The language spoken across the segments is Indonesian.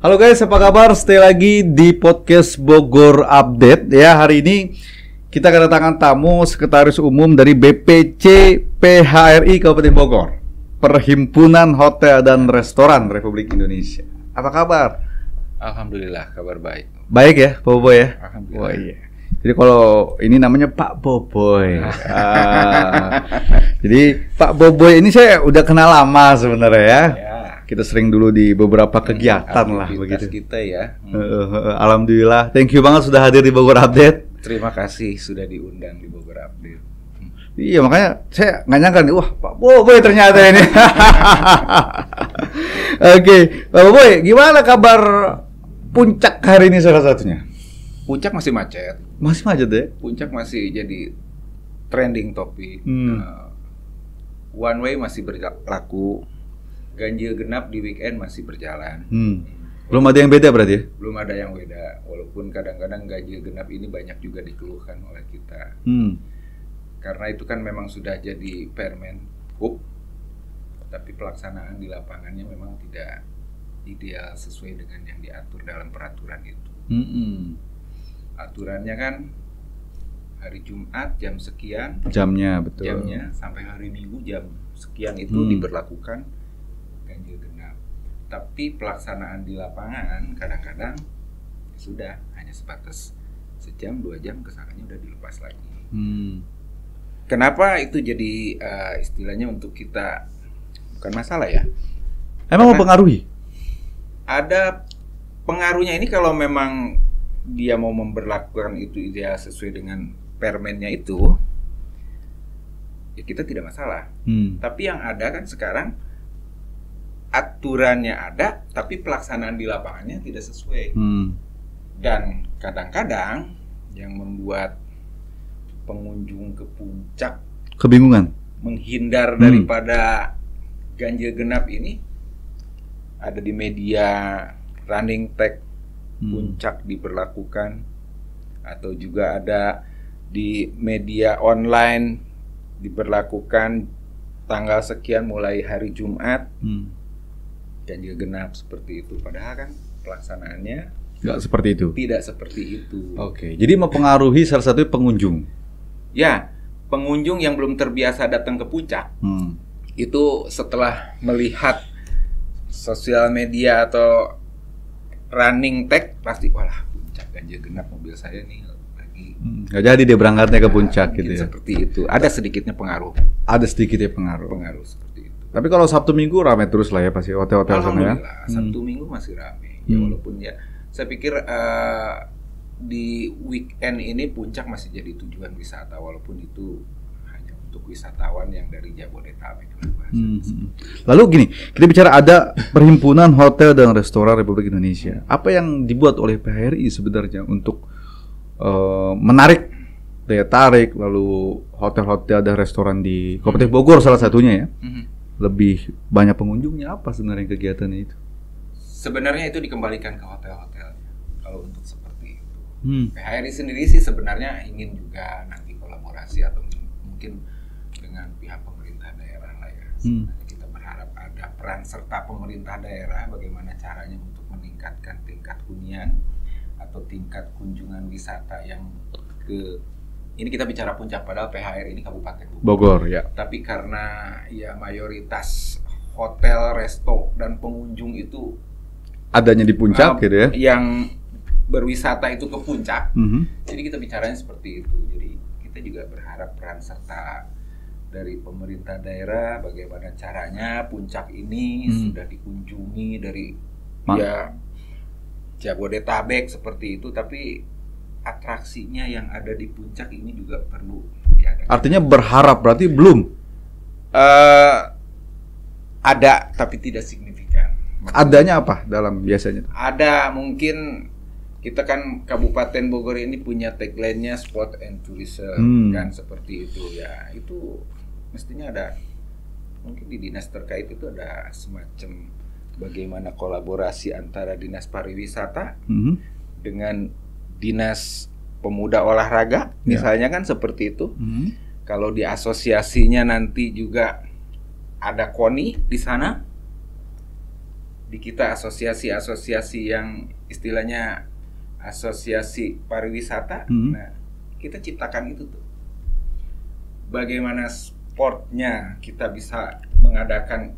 Halo guys, apa kabar? Stay lagi di podcast Bogor Update ya. Hari ini kita kedatangan tamu Sekretaris Umum dari BPC PHRI Kabupaten Bogor, Perhimpunan Hotel dan Restoran Republik Indonesia. Apa kabar? Alhamdulillah, kabar baik. Baik ya, Pak Boboy ya? Alhamdulillah. Oh iya. Jadi kalau ini namanya Pak Boboy. Jadi Pak Boboy ini saya udah kenal lama sebenarnya ya. Kita sering dulu di beberapa kegiatan lah begitu. Kita ya. Alhamdulillah. Thank you banget sudah hadir di Bogor Update. Terima kasih sudah diundang di Bogor Update. Iya, makanya saya nggak nyangka nih, wah Pak Boboy ternyata ini. Oke, Pak Boboy, gimana kabar Puncak hari ini salah satunya? Puncak masih macet. Masih macet ya? Puncak masih jadi trending topik. One way masih berlaku. Ganjil genap di weekend masih berjalan. Belum ada yang beda berarti ya? Belum ada yang beda. Walaupun kadang-kadang ganjil genap ini banyak juga dikeluhkan oleh kita. Karena itu kan memang sudah jadi Permen Hub, tapi pelaksanaan di lapangannya memang tidak ideal sesuai dengan yang diatur dalam peraturan itu. Aturannya kan hari Jumat jam sekian, jamnya betul. Jamnya sampai hari Minggu jam sekian itu diberlakukan ganjil genap. Tapi pelaksanaan di lapangan kadang-kadang sudah hanya sebatas sejam 2 jam, kesananya udah dilepas lagi. Kenapa itu jadi istilahnya untuk kita bukan masalah ya? Emang mempengaruhi? Ada pengaruhnya ini kalau memang dia mau memberlakukan itu ideal sesuai dengan permennya itu, ya kita tidak masalah. Tapi yang ada kan sekarang aturannya ada, tapi pelaksanaan di lapangannya tidak sesuai. Dan kadang-kadang yang membuat pengunjung ke puncak kebingungan, menghindar daripada ganjil genap ini ada di media running tag puncak diberlakukan, atau juga ada di media online diberlakukan tanggal sekian mulai hari Jumat ganjil genap seperti itu. Padahal kan pelaksanaannya nggak seperti itu. Tidak seperti itu. Oke, jadi mempengaruhi salah satu pengunjung. Ya, pengunjung yang belum terbiasa datang ke puncak itu setelah melihat sosial media atau running tag pasti walah puncak ganjil genap, mobil saya nih lagi nggak jadi dia berangkatnya ke puncak gitu ya. Seperti itu. Ada sedikitnya pengaruh. Ada sedikitnya pengaruh. Pengaruh seperti itu. Tapi kalau Sabtu Minggu ramai terus lah ya pasti hotel-hotel sana ya. Sabtu Minggu masih ramai. Ya walaupun ya saya pikir di weekend ini puncak masih jadi tujuan wisata, walaupun itu hanya untuk wisatawan yang dari Jabodetabek. Lalu gini, kita bicara ada Perhimpunan Hotel dan Restoran Republik Indonesia. Apa yang dibuat oleh PHRI sebenarnya untuk menarik daya tarik, lalu hotel-hotel dan restoran di Kabupaten Bogor salah satunya ya, lebih banyak pengunjungnya? Apa sebenarnya kegiatannya itu? Sebenarnya itu dikembalikan ke hotel-hotel kalau untuk seperti itu. PHRI sendiri sih sebenarnya ingin juga nanti kolaborasi atau mungkin dengan pihak pemerintah daerah lah ya. Sebenarnya kita berharap ada peran serta pemerintah daerah bagaimana caranya untuk meningkatkan tingkat hunian atau tingkat kunjungan wisata yang ke, ini kita bicara puncak padahal PHRI ini Kabupaten Bogor ya. Tapi karena ya mayoritas hotel, resto dan pengunjung itu adanya di puncak gitu ya. Yang berwisata itu ke puncak. Jadi kita bicaranya seperti itu. Jadi kita juga berharap peran serta dari pemerintah daerah bagaimana caranya puncak ini sudah dikunjungi dari ya Jabodetabek seperti itu, tapi atraksinya yang ada di puncak ini juga perlu diadakan. Artinya berharap berarti belum ada tapi tidak signifikan. Adanya apa dalam biasanya? Ada, mungkin kita kan Kabupaten Bogor ini punya tagline-nya sport and tourism kan seperti itu ya. Itu mestinya ada, mungkin di dinas terkait itu ada semacam bagaimana kolaborasi antara dinas pariwisata dengan dinas pemuda olahraga misalnya kan seperti itu. Kalau di asosiasinya nanti juga ada KONI di sana, di kita asosiasi-asosiasi yang istilahnya asosiasi pariwisata, nah kita ciptakan itu tuh. Bagaimana sportnya kita bisa mengadakan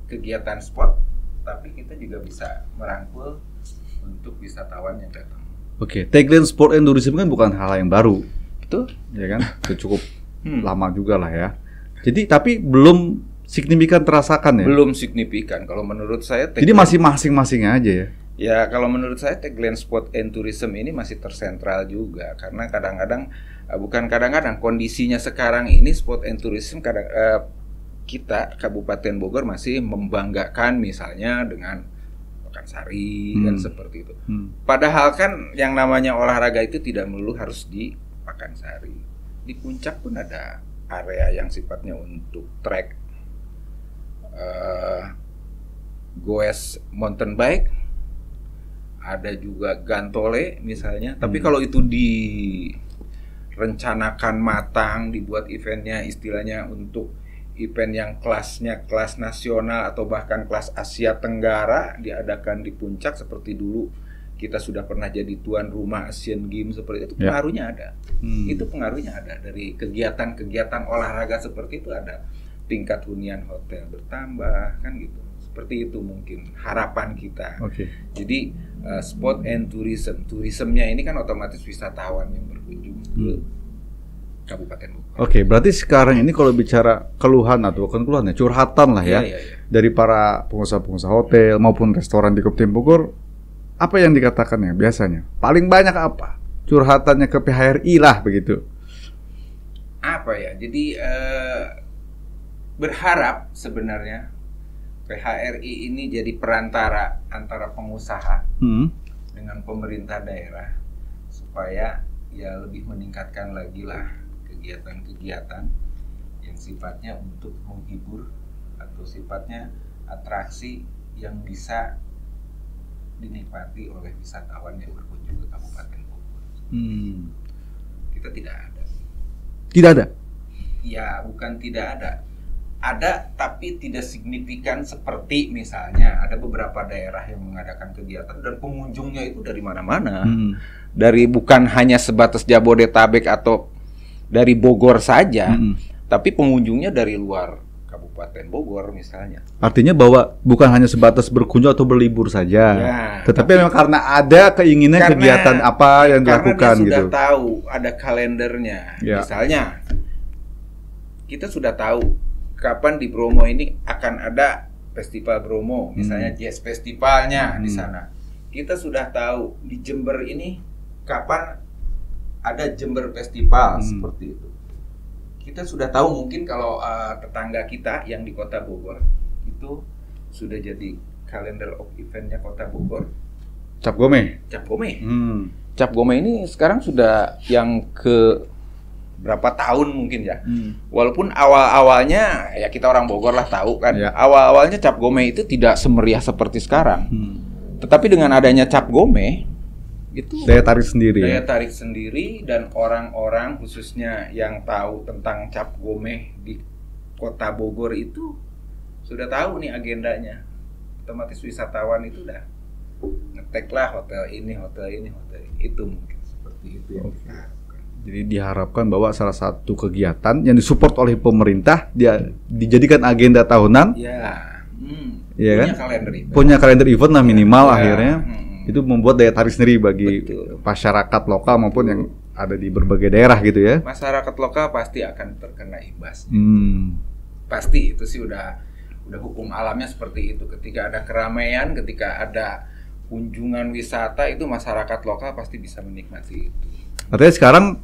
kegiatan sport, tapi kita juga bisa merangkul untuk wisatawan yang datang. Oke, tagline sport and tourism kan bukan hal yang baru, Betul, ya kan? Itu cukup lama juga lah ya. Jadi tapi belum signifikan terasakan ya? Belum signifikan. Kalau menurut saya Jadi masih masing-masing aja ya? Ya kalau menurut saya tagline sport and tourism ini masih tersentral juga. Karena kadang-kadang, bukan kadang-kadang, kondisinya sekarang ini sport and tourism kita Kabupaten Bogor masih membanggakan misalnya dengan Pekansari dan seperti itu. Padahal kan yang namanya olahraga itu tidak melulu harus di Pekansari. Di Puncak pun ada area yang sifatnya untuk trek, goes mountain bike, ada juga gantole misalnya. Tapi kalau itu direncanakan matang, dibuat eventnya istilahnya untuk event yang kelasnya kelas nasional atau bahkan kelas Asia Tenggara, diadakan di Puncak seperti dulu kita sudah pernah jadi tuan rumah Asian Games seperti itu, pengaruhnya ada. Itu pengaruhnya ada dari kegiatan-kegiatan olahraga seperti itu, ada tingkat hunian hotel bertambah kan gitu. Seperti itu mungkin harapan kita. Jadi sport and tourism, turismenya ini kan otomatis wisatawan yang berkunjung ke Kabupaten Bogor. Berarti sekarang ini kalau bicara keluhan atau bukan keluhan ya, curhatan lah ya, dari para pengusaha-pengusaha hotel maupun restoran di Kabupaten Bogor, apa yang dikatakannya biasanya? Paling banyak apa? Curhatannya ke PHRI lah begitu. Apa ya? Jadi berharap sebenarnya PHRI ini jadi perantara antara pengusaha dengan pemerintah daerah supaya ya lebih meningkatkan lagi lah kegiatan-kegiatan yang sifatnya untuk menghibur atau sifatnya atraksi yang bisa dinikmati oleh wisatawan yang berkunjung ke Kabupaten Bogor. Kita tidak ada. Tidak ada? Ya, bukan tidak ada. Ada, tapi tidak signifikan seperti misalnya ada beberapa daerah yang mengadakan kegiatan dan pengunjungnya itu dari mana-mana. Dari bukan hanya sebatas Jabodetabek atau dari Bogor saja, tapi pengunjungnya dari luar Kabupaten Bogor misalnya. Artinya bahwa bukan hanya sebatas berkunjung atau berlibur saja, tetapi memang karena ada keinginan kegiatan apa yang dilakukan karena dia gitu. Sudah tahu ada kalendernya. Misalnya kita sudah tahu kapan di Bromo ini akan ada festival Bromo, misalnya jazz festivalnya di sana. Kita sudah tahu di Jember ini kapan ada Jember Festival seperti itu. Kita sudah tahu mungkin kalau tetangga kita yang di Kota Bogor itu sudah jadi kalender of eventnya Kota Bogor. Cap Gome. Cap Gome. Cap Gome ini sekarang sudah yang ke berapa tahun mungkin ya. Walaupun awal-awalnya ya kita orang Bogor lah tahu kan. Awal-awalnya Cap Gome itu tidak semeriah seperti sekarang. Tetapi dengan adanya Cap Gome itu daya tarik sendiri. Daya tarik sendiri dan orang-orang khususnya yang tahu tentang Cap Gome di Kota Bogor itu sudah tahu nih agendanya. Otomatis wisatawan itu udah ngetek lah hotel ini, hotel ini, hotel ini. Itu mungkin seperti itu yang kita harapkan. Jadi diharapkan bahwa salah satu kegiatan yang disupport oleh pemerintah dia dijadikan agenda tahunan. Iya kan? Punya kalender event lah minimal akhirnya. Itu membuat daya tarik sendiri bagi masyarakat lokal maupun yang ada di berbagai daerah gitu ya. Masyarakat lokal pasti akan terkena imbasnya. Pasti itu sih udah hukum alamnya seperti itu. Ketika ada keramaian, ketika ada kunjungan wisata, itu masyarakat lokal pasti bisa menikmati itu. Artinya sekarang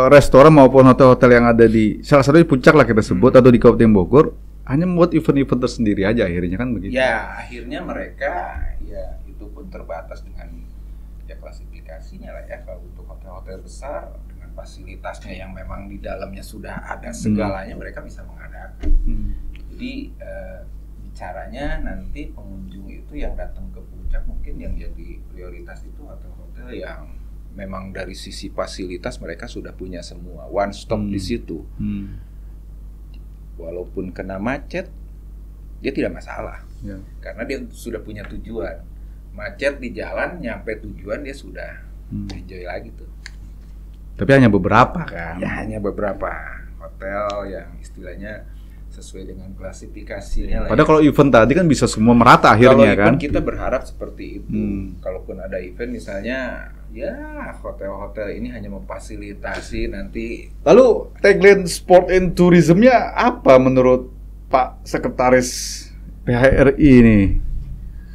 restoran maupun hotel-hotel yang ada di salah satu di Puncak lah kita sebut atau di Kabupaten Bogor hanya membuat event-event tersendiri aja akhirnya kan begitu. Ya akhirnya mereka ya itu pun terbatas dengan ya klasifikasinya lah ya. Kalau untuk hotel-hotel besar dengan fasilitasnya yang memang di dalamnya sudah ada segalanya, mereka bisa mengadakan. Jadi bicaranya nanti pengunjung itu yang datang ke Puncak mungkin yang jadi prioritas itu hotel-hotel yang memang dari sisi fasilitas mereka sudah punya semua, one stop di situ. Walaupun kena macet, dia tidak masalah. Ya. Karena dia sudah punya tujuan. Macet di jalan, nyampe tujuan dia sudah enjoy lagi tuh. Tapi hanya beberapa kan? Ya hanya beberapa hotel yang istilahnya sesuai dengan klasifikasinya lah. Padahal kalau event tadi kan bisa semua merata akhirnya kan? Kalau event kita berharap seperti itu. Kalaupun ada event misalnya, ya hotel-hotel ini hanya memfasilitasi nanti. Lalu tagline sport and tourismnya apa menurut Pak Sekretaris PHRI ini?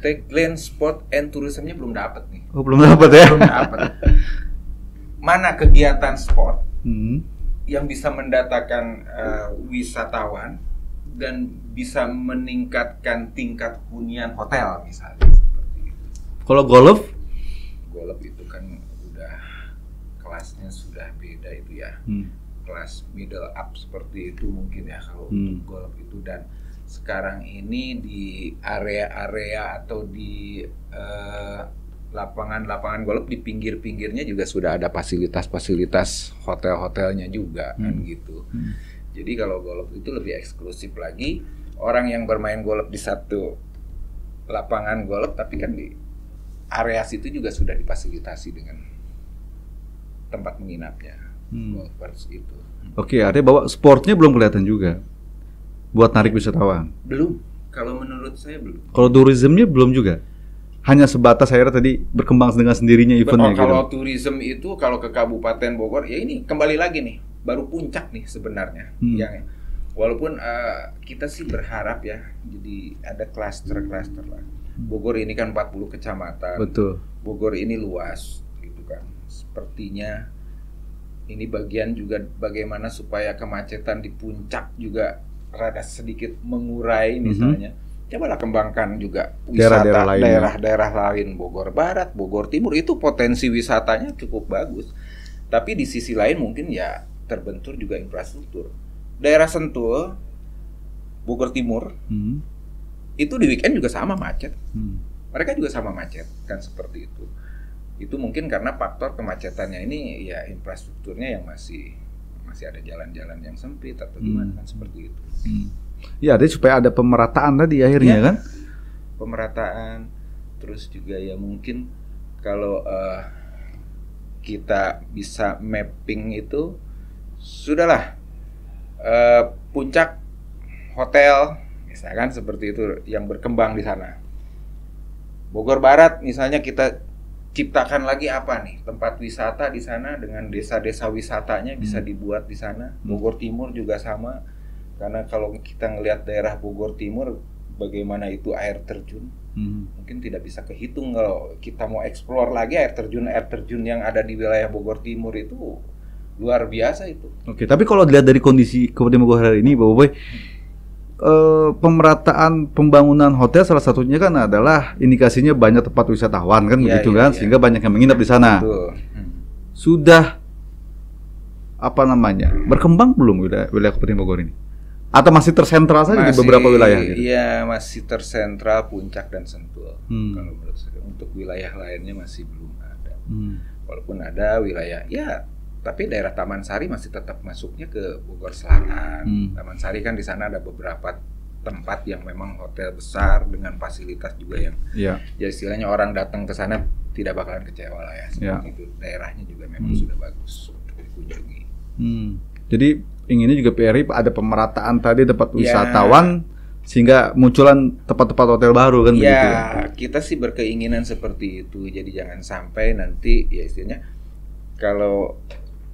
Tagline sport and tourismnya belum dapat nih. Oh, belum dapat ya? Belum dapat. Mana kegiatan sport yang bisa mendatangkan wisatawan dan bisa meningkatkan tingkat hunian hotel misalnya seperti itu. Kalau golf? Golf itu kan udah kelasnya sudah beda itu ya. Kelas middle up seperti itu mungkin ya kalau untuk golf itu. Dan sekarang ini di area-area atau di lapangan-lapangan golf di pinggir-pinggirnya juga sudah ada fasilitas-fasilitas hotel-hotelnya juga kan gitu. Jadi kalau golf itu lebih eksklusif lagi, orang yang bermain golf di satu lapangan golf tapi kan di area situ juga sudah difasilitasi dengan tempat menginapnya golfers itu. Oke, artinya bahwa sportnya belum kelihatan juga buat narik wisatawan. Belum, kalau menurut saya belum. Kalau tourismnya belum juga. Hanya sebatas akhirnya tadi berkembang dengan sendirinya eventnya. Kalau tourism itu kalau ke Kabupaten Bogor ya ini kembali lagi nih baru puncak nih sebenarnya. Yang walaupun kita sih berharap ya jadi ada klaster-klaster lah. Bogor ini kan 40 kecamatan. Betul. Bogor ini luas gitu kan. Sepertinya ini bagian juga bagaimana supaya kemacetan di puncak juga rada sedikit mengurai misalnya. Cobalah kembangkan juga wisata daerah-daerah lain, Bogor Barat, Bogor Timur itu potensi wisatanya cukup bagus. Tapi di sisi lain mungkin ya terbentur juga infrastruktur. Daerah Sentul, Bogor Timur, itu di weekend juga sama macet. Mereka juga sama macet kan seperti itu. Itu mungkin karena faktor kemacetannya ini ya infrastrukturnya yang masih ada jalan-jalan yang sempit atau gimana kan seperti itu. Ya, jadi supaya ada pemerataan tadi akhirnya kan? Pemerataan, terus juga ya mungkin kalau kita bisa mapping itu, sudahlah puncak hotel, misalkan seperti itu yang berkembang di sana. Bogor Barat misalnya kita ciptakan lagi apa nih tempat wisata di sana dengan desa-desa wisatanya bisa dibuat di sana. Bogor Timur juga sama. Karena kalau kita ngelihat daerah Bogor Timur, bagaimana itu air terjun, mungkin tidak bisa kehitung kalau kita mau explore lagi air terjun yang ada di wilayah Bogor Timur itu luar biasa itu. Oke, tapi kalau dilihat dari kondisi Kabupaten Bogor hari ini, Pak Boy, pemerataan pembangunan hotel salah satunya kan adalah indikasinya banyak tempat wisatawan kan begitu kan, sehingga banyak yang menginap di sana. Betul. Sudah berkembang belum wilayah Kabupaten Bogor ini? Atau masih tersentral saja di beberapa wilayah? Gitu? Iya, masih tersentral Puncak dan Sentul. Kalau menurut saya, untuk wilayah lainnya masih belum ada. Walaupun ada wilayah, ya, tapi daerah Taman Sari masih tetap masuknya ke Bogor Selatan. Taman Sari kan di sana ada beberapa tempat yang memang hotel besar dengan fasilitas juga yang, ya istilahnya orang datang ke sana tidak bakalan kecewa lah ya. Seperti itu. Daerahnya juga memang sudah bagus untuk dikunjungi. Jadi inginnya juga PRI ada pemerataan tadi tempat wisatawan sehingga munculan tempat-tempat hotel baru kan begitu. Ya, kita sih berkeinginan seperti itu. Jadi jangan sampai nanti ya istilahnya kalau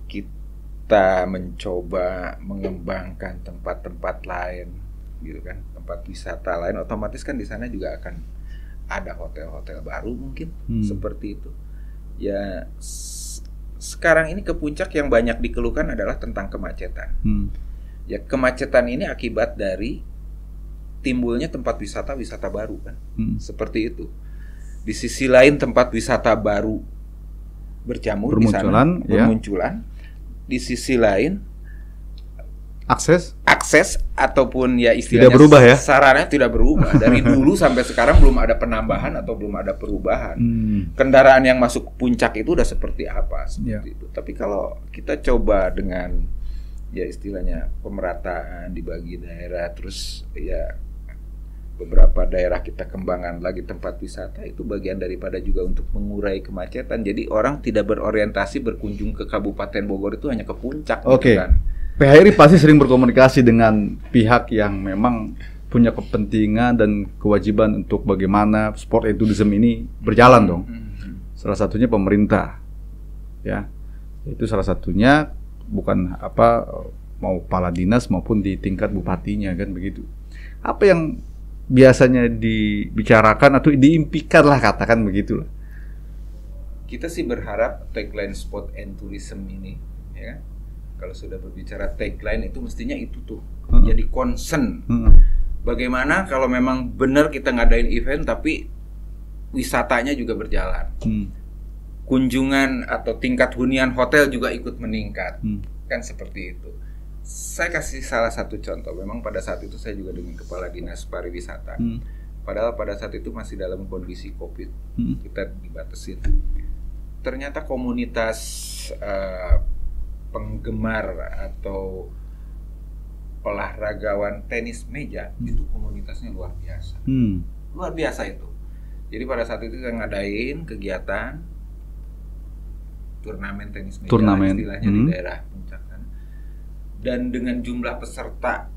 kita mencoba mengembangkan tempat-tempat lain gitu kan, tempat wisata lain otomatis kan di sana juga akan ada hotel-hotel baru mungkin seperti itu. Ya sekarang ini ke Puncak yang banyak dikeluhkan adalah tentang kemacetan. Ya kemacetan ini akibat dari timbulnya tempat wisata baru kan, seperti itu. Di sisi lain tempat wisata baru bermunculan. Di sisi lain akses ataupun ya istilahnya tidak berubah ya? Sarana tidak berubah. Dari dulu sampai sekarang belum ada penambahan atau belum ada perubahan. Kendaraan yang masuk Puncak itu udah seperti apa seperti itu. Tapi kalau kita coba dengan ya istilahnya pemerataan dibagi daerah, terus ya beberapa daerah kita kembangkan lagi tempat wisata, itu bagian daripada juga untuk mengurai kemacetan. Jadi orang tidak berorientasi berkunjung ke Kabupaten Bogor itu hanya ke puncak. Oke. Gitu kan. PHRI pasti sering berkomunikasi dengan pihak yang memang punya kepentingan dan kewajiban untuk bagaimana sport and tourism ini berjalan dong. Salah satunya pemerintah, ya. Itu salah satunya bukan apa mau kepala dinas maupun di tingkat bupatinya kan begitu. Apa yang biasanya dibicarakan atau diimpikan lah, katakan begitulah. Kita sih berharap tagline sport and tourism ini, ya kan? Kalau sudah berbicara tagline itu mestinya itu tuh jadi concern. Bagaimana kalau memang benar kita ngadain event tapi wisatanya juga berjalan. Kunjungan atau tingkat hunian hotel juga ikut meningkat. Kan seperti itu. Saya kasih salah satu contoh. Memang pada saat itu saya juga dengan Kepala Dinas Pariwisata. Padahal pada saat itu masih dalam kondisi COVID. Kita dibatasin. Ternyata komunitas penggemar atau olahragawan tenis meja itu komunitasnya luar biasa. Luar biasa itu. Jadi pada saat itu kita ngadain kegiatan turnamen tenis meja istilahnya di daerah puncak kan. Dan dengan jumlah peserta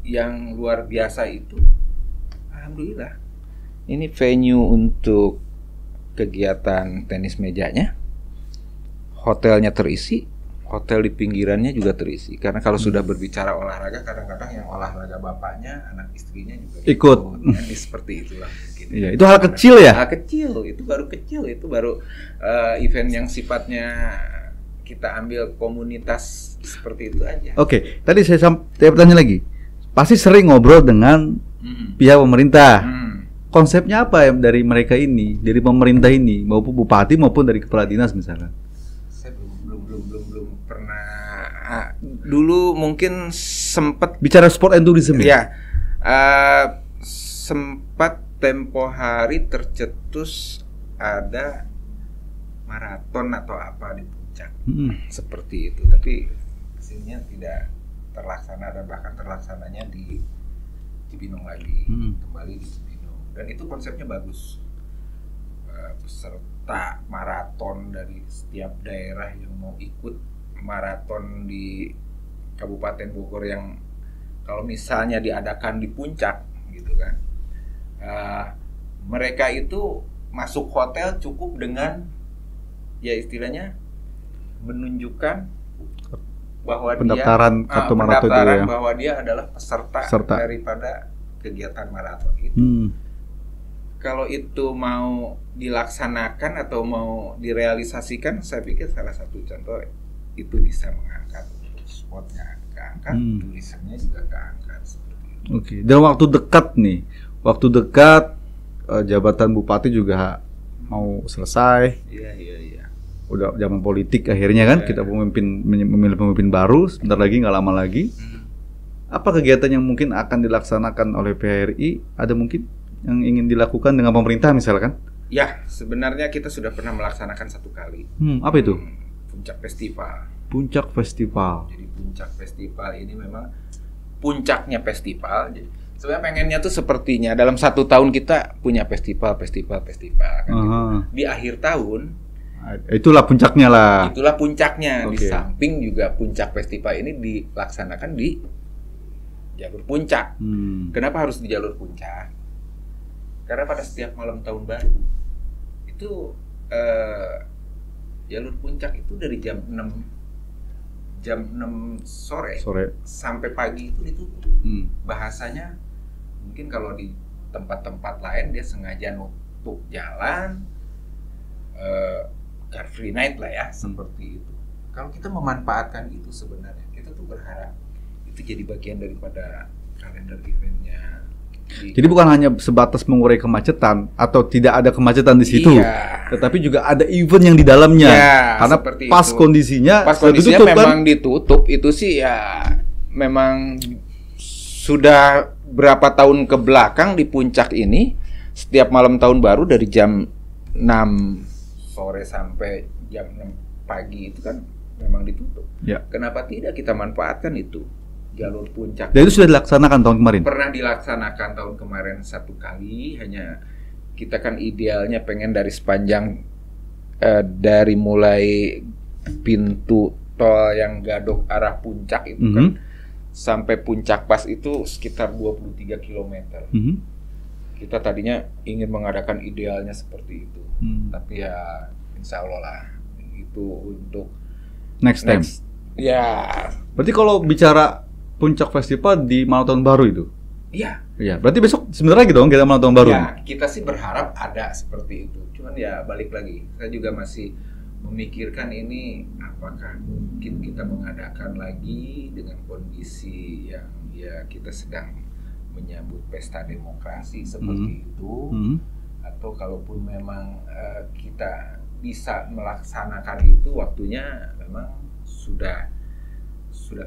yang luar biasa itu, alhamdulillah. Ini venue untuk kegiatan tenis mejanya, hotelnya terisi, hotel di pinggirannya juga terisi. Karena kalau sudah berbicara olahraga, kadang-kadang yang olahraga bapaknya, anak istrinya juga ikut. Ini seperti itulah. Iya, itu hal kecil ya? Hal kecil, itu baru event yang sifatnya kita ambil komunitas seperti itu aja. Oke, tadi saya tanya lagi. Pasti sering ngobrol dengan pihak pemerintah. Konsepnya apa ya dari mereka ini, dari pemerintah ini, maupun bupati maupun dari kepala dinas misalnya? Saya belum pernah. Dulu mungkin sempat bicara sport and tourism ya. Sempat tempo hari tercetus ada maraton atau apa di puncak seperti itu, tapi hasilnya tidak terlaksana dan bahkan terlaksananya di Cibinong lagi, kembali di Cibinong, dan itu konsepnya bagus. Peserta maraton dari setiap daerah yang mau ikut maraton di Kabupaten Bogor yang kalau misalnya diadakan di puncak gitu kan, mereka itu masuk hotel cukup dengan ya istilahnya menunjukkan bahwa pendaftaran kartu maraton itu ya, bahwa dia adalah peserta daripada kegiatan maraton itu. Kalau itu mau dilaksanakan atau mau direalisasikan, saya pikir salah satu contoh itu bisa mengangkat sportnya keangkat, turismenya juga keangkat seperti itu. Oke, dan waktu dekat nih, jabatan bupati juga mau selesai. Iya. Udah zaman politik akhirnya kan, kita memilih pemimpin baru sebentar lagi, nggak lama lagi. Apa kegiatan yang mungkin akan dilaksanakan oleh PHRI? Ada mungkin yang ingin dilakukan dengan pemerintah misalkan? Ya, sebenarnya kita sudah pernah melaksanakan satu kali. Apa itu? Puncak Festival. Puncak Festival. Jadi Puncak Festival ini memang puncaknya festival. Jadi sebenarnya pengennya tuh sepertinya dalam 1 tahun kita punya festival kan gitu. Di akhir tahun itulah puncaknya lah. Itulah puncaknya. Di samping juga puncak festival ini dilaksanakan di jalur puncak. Kenapa harus di jalur puncak? Karena pada setiap malam tahun baru itu jalur puncak itu dari jam 6 sore sampai pagi itu ditutup. Bahasanya mungkin kalau di tempat-tempat lain dia sengaja nutup jalan, car free night lah ya, seperti itu. Kalau kita memanfaatkan itu sebenarnya, kita tuh berharap itu jadi bagian daripada kalender eventnya. Jadi bukan hanya sebatas mengurai kemacetan atau tidak ada kemacetan di situ, tetapi juga ada event yang di dalamnya. Karena pas kondisinya memang ditutup itu sih ya, memang sudah berapa tahun ke belakang di puncak ini setiap malam tahun baru dari jam 6 sore sampai jam 6 pagi itu kan memang ditutup. Kenapa tidak kita manfaatkan itu jalur puncak. Dan itu sudah dilaksanakan tahun kemarin? Pernah dilaksanakan tahun kemarin 1 kali, hanya kita kan idealnya pengen dari sepanjang dari mulai pintu tol yang Gadok arah puncak itu kan sampai puncak pas itu sekitar 23 km. Kita tadinya ingin mengadakan idealnya seperti itu, tapi ya insya Allah lah itu untuk next time. Ya. Berarti kalau bicara puncak festival di malam tahun baru itu? Iya. Iya. Berarti besok sebentar lagi dong kita malam tahun baru. Ya, kita sih berharap ada seperti itu. Cuman ya balik lagi, saya juga masih memikirkan ini apakah mungkin kita mengadakan lagi dengan kondisi yang ya kita sedang menyambut pesta demokrasi seperti itu, atau kalaupun memang kita bisa melaksanakan itu waktunya memang sudah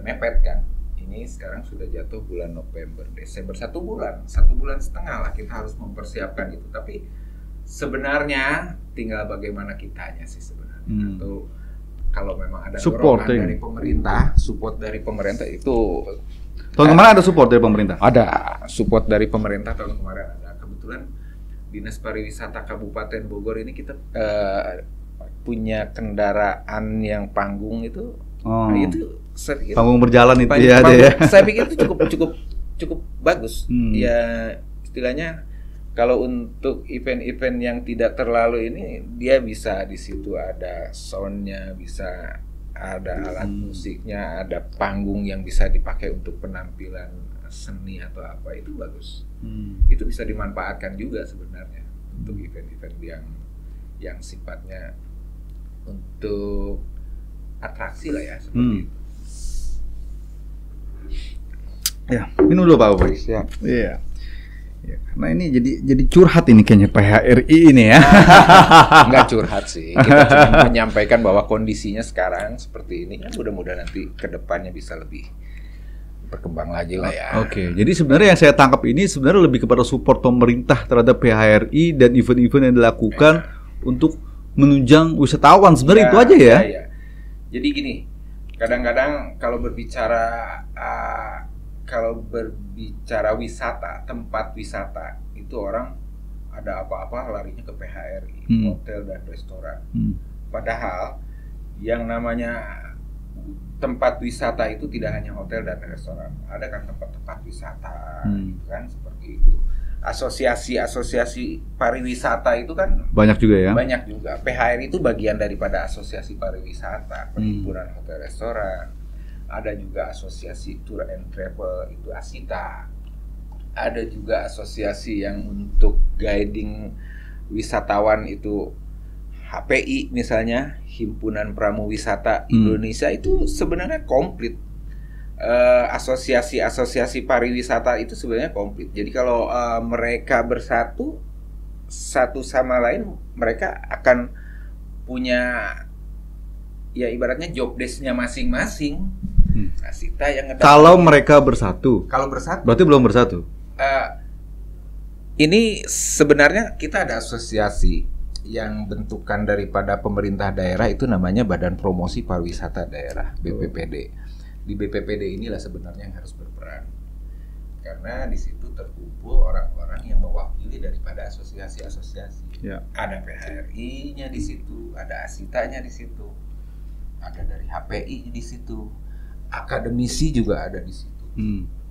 mepet kan. Ini sekarang sudah jatuh bulan November, Desember, 1 bulan, 1,5 bulan lah kita harus mempersiapkan itu. Tapi sebenarnya tinggal bagaimana kitanya sih sebenarnya. Atau kalau memang ada dorongan dari pemerintah, support dari pemerintah itu. Tahun kemarin ada support dari pemerintah? Ada support dari pemerintah tahun kemarin ada. Kebetulan Dinas Pariwisata Kabupaten Bogor ini kita punya kendaraan yang panggung itu. Nah, itu panggung berjalan itu ya. Saya pikir itu cukup bagus. Ya istilahnya kalau untuk event-event yang tidak terlalu ini dia bisa di situ ada soundnya, bisa ada alat musiknya, ada panggung yang bisa dipakai untuk penampilan seni atau apa, itu bagus. Itu bisa dimanfaatkan juga sebenarnya untuk event-event yang sifatnya untuk atraksi lah ya seperti itu. Ya, minum dulu Pak Boy. Ya. Iya. Ya, karena ini jadi curhat ini kayaknya PHRI ini ya. Enggak curhat sih. Kita cuma menyampaikan bahwa kondisinya sekarang seperti ini kan, mudah-mudahan nanti ke depannya bisa lebih berkembang lagi lah ya. Oke, jadi sebenarnya yang saya tangkap ini sebenarnya lebih kepada support pemerintah terhadap PHRI dan event-event yang dilakukan untuk menunjang wisatawan. Sebenarnya itu aja ya. Ya. Jadi gini, kadang-kadang kalau berbicara wisata, tempat wisata itu orang ada apa-apa larinya ke PHRI, hotel dan restoran. Padahal yang namanya tempat wisata itu tidak hanya hotel dan restoran, ada kan tempat-tempat wisata, kan seperti itu. Asosiasi pariwisata itu kan banyak juga ya. Banyak juga. PHRI itu bagian daripada asosiasi pariwisata, perhimpunan hotel restoran. Ada juga asosiasi tour and travel itu ASITA. Ada juga asosiasi yang untuk guiding wisatawan itu HPI misalnya, Himpunan Pramuwisata Indonesia. Itu sebenarnya komplit. Asosiasi pariwisata itu sebenarnya komplit. Jadi kalau mereka bersatu satu sama lain, mereka akan punya ya ibaratnya job desk-nya masing-masing. Asita yang kalau mereka bersatu. Kalau bersatu. Berarti belum bersatu. Ini sebenarnya kita ada asosiasi yang bentukan daripada pemerintah daerah, itu namanya Badan Promosi Pariwisata Daerah, BPPD. Di BPPD inilah sebenarnya yang harus berperan. Karena di situ terkumpul orang-orang yang mewakili daripada asosiasi-asosiasi. Ya. Ada PHRI-nya di situ, ada ASITA-nya di situ. Ada dari HPI di situ. Akademisi juga ada di situ.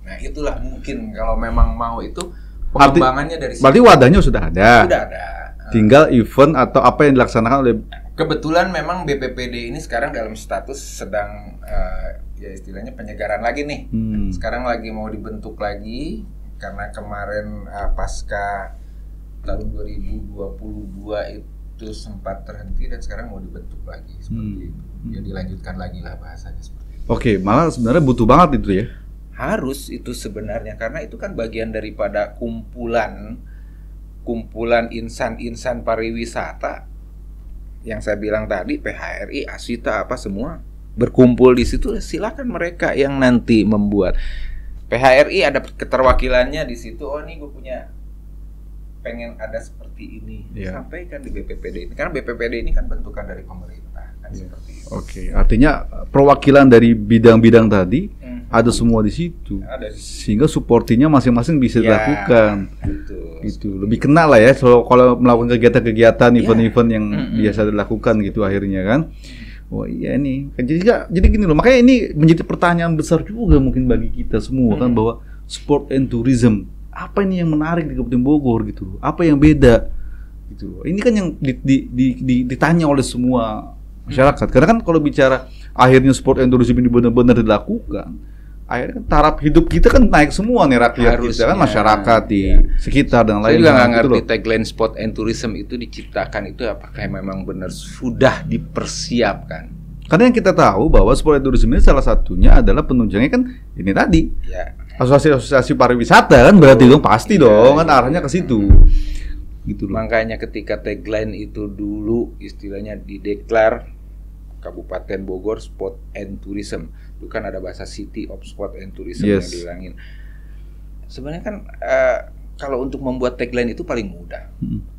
Nah, itulah mungkin kalau memang mau itu pengembangannya dari situ. Berarti wadahnya sudah ada. Sudah ada. Tinggal event atau apa yang dilaksanakan oleh. Kebetulan memang BPPD ini sekarang dalam status sedang ya istilahnya penyegaran lagi nih. Sekarang lagi mau dibentuk lagi karena kemarin pasca tahun 2022 itu sempat terhenti dan sekarang mau dibentuk lagi seperti itu. Ya dilanjutkan lagi lah bahasanya seperti itu. Oke, malah sebenarnya butuh banget itu ya. Harus itu sebenarnya, karena itu kan bagian daripada kumpulan insan-insan pariwisata yang saya bilang tadi, PHRI, ASITA apa semua berkumpul di situ. Silakan mereka yang nanti membuat. PHRI ada keterwakilannya di situ. Oh, nih gue pengen ada seperti ini. Sampaikan di BPPD ini, karena BPPD ini kan bentukan dari pemerintah kan seperti itu. Oke, artinya perwakilan dari bidang-bidang tadi ada semua di situ. Ada. Sehingga supportingnya masing-masing bisa Ya, dilakukan. betul. Gitu. Lebih kenal lah ya kalau melakukan kegiatan-kegiatan, event-event yang biasa dilakukan gitu akhirnya kan. Oh iya nih. Jadi gini loh, makanya ini menjadi pertanyaan besar juga mungkin bagi kita semua kan, bahwa sport and tourism, apa ini yang menarik di Kabupaten Bogor gitu? Apa yang beda? Gitu. Ini kan yang ditanya oleh semua masyarakat. Karena kan kalau bicara akhirnya sport and tourism ini benar-benar dilakukan, akhirnya kan taraf hidup kita kan naik semua nih, rakyat kita kan, masyarakat di sekitar dan lain-lain. Saya juga nggak ngerti tagline sport and tourism itu diciptakan itu apakah memang benar sudah dipersiapkan. Karena yang kita tahu bahwa sport and tourism ini salah satunya adalah penunjangnya kan ini tadi. Ya. Asosiasi pariwisata kan, berarti dong pasti dong kan arahnya ke situ. Gitu loh. Makanya ketika tagline itu dulu istilahnya dideklar Kabupaten Bogor Sport and Tourism, itu kan ada bahasa City of Sport and Tourism yang dihilangin. Sebenarnya kan kalau untuk membuat tagline itu paling mudah,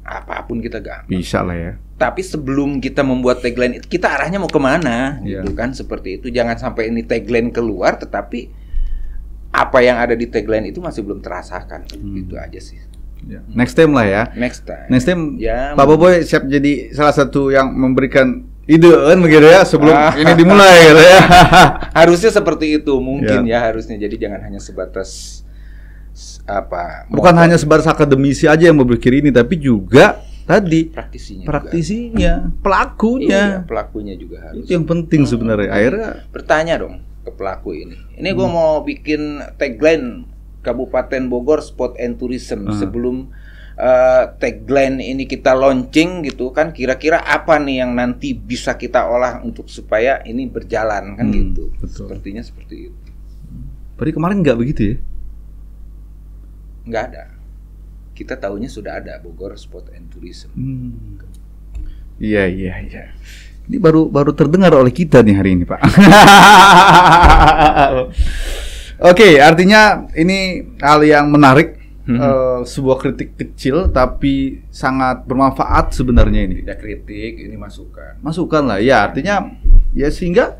apapun kita gampang. Bisa lah ya. Tapi sebelum kita membuat tagline itu, kita arahnya mau kemana, gitu kan? Seperti itu. Jangan sampai ini tagline keluar, tetapi apa yang ada di tagline itu masih belum terasakan. Itu aja sih. Ya. Next time lah ya. Next time. Next time ya, Pak Boboy siap jadi salah satu yang memberikan ide kan begitu ya sebelum ini dimulai gitu ya. Harusnya seperti itu mungkin ya harusnya. Jadi jangan hanya sebatas bukan hanya sebatas akademisi aja yang berpikir ini, tapi juga tadi praktisinya, pelakunya. Iya, pelakunya juga harus. Itu yang penting sebenarnya. Akhirnya bertanya dong ke pelaku ini. Ini gue mau bikin tagline Kabupaten Bogor Sport and Tourism. Sebelum tagline ini kita launching gitu kan, kira-kira apa nih yang nanti bisa kita olah untuk supaya ini berjalan kan gitu. Betul. Sepertinya seperti itu. Berarti kemarin nggak begitu ya? Nggak ada. Kita tahunya sudah ada Bogor Sport and Tourism. Iya. Ini baru terdengar oleh kita nih hari ini, Pak. Oke, artinya ini hal yang menarik. Sebuah kritik kecil tapi sangat bermanfaat sebenarnya ini. Tidak kritik, ini masukan. Masukan lah, ya artinya ya sehingga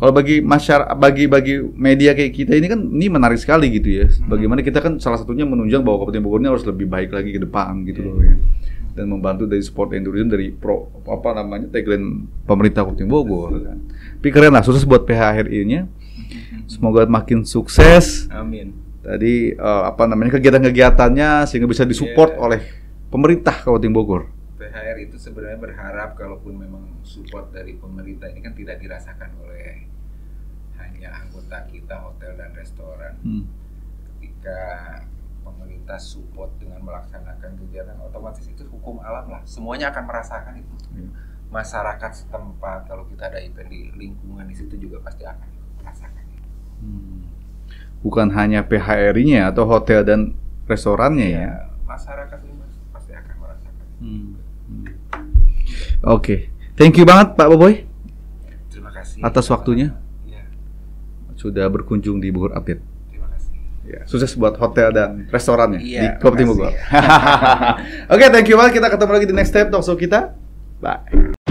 kalau bagi masyarakat, bagi media kayak kita ini kan ini menarik sekali gitu ya. Bagaimana kita kan salah satunya menunjang bahwa Kabupaten Bogor ini harus lebih baik lagi ke depan gitu loh ya. Dan membantu dari sport and tourism dari tagline pemerintah Kabupaten Bogor kan. Tapi keren lah, sukses buat PHRI-nya. Semoga makin sukses. Amin. Tadi kegiatan-kegiatannya sehingga bisa disupport oleh pemerintah Kabupaten Bogor. PHR itu sebenarnya berharap kalaupun memang support dari pemerintah ini kan tidak dirasakan oleh hanya anggota kita hotel dan restoran. Ketika pemerintah support dengan melaksanakan kegiatan, otomatis itu hukum alam lah. Semuanya akan merasakan itu. Masyarakat setempat kalau kita ada event di lingkungan di situ juga pasti akan merasakan itu. Bukan hanya PHRI-nya atau hotel dan restorannya ya. Masyarakat ini pasti akan merasakan. Oke. Thank you banget Pak Boboy. Terima kasih atas waktunya. Ya. Sudah berkunjung di Bogor Update. Terima kasih. Ya, sukses buat hotel dan restorannya di Kabupaten Bogor. Ya. Oke, thank you banget. Kita ketemu lagi di next step talk show kita. Bye.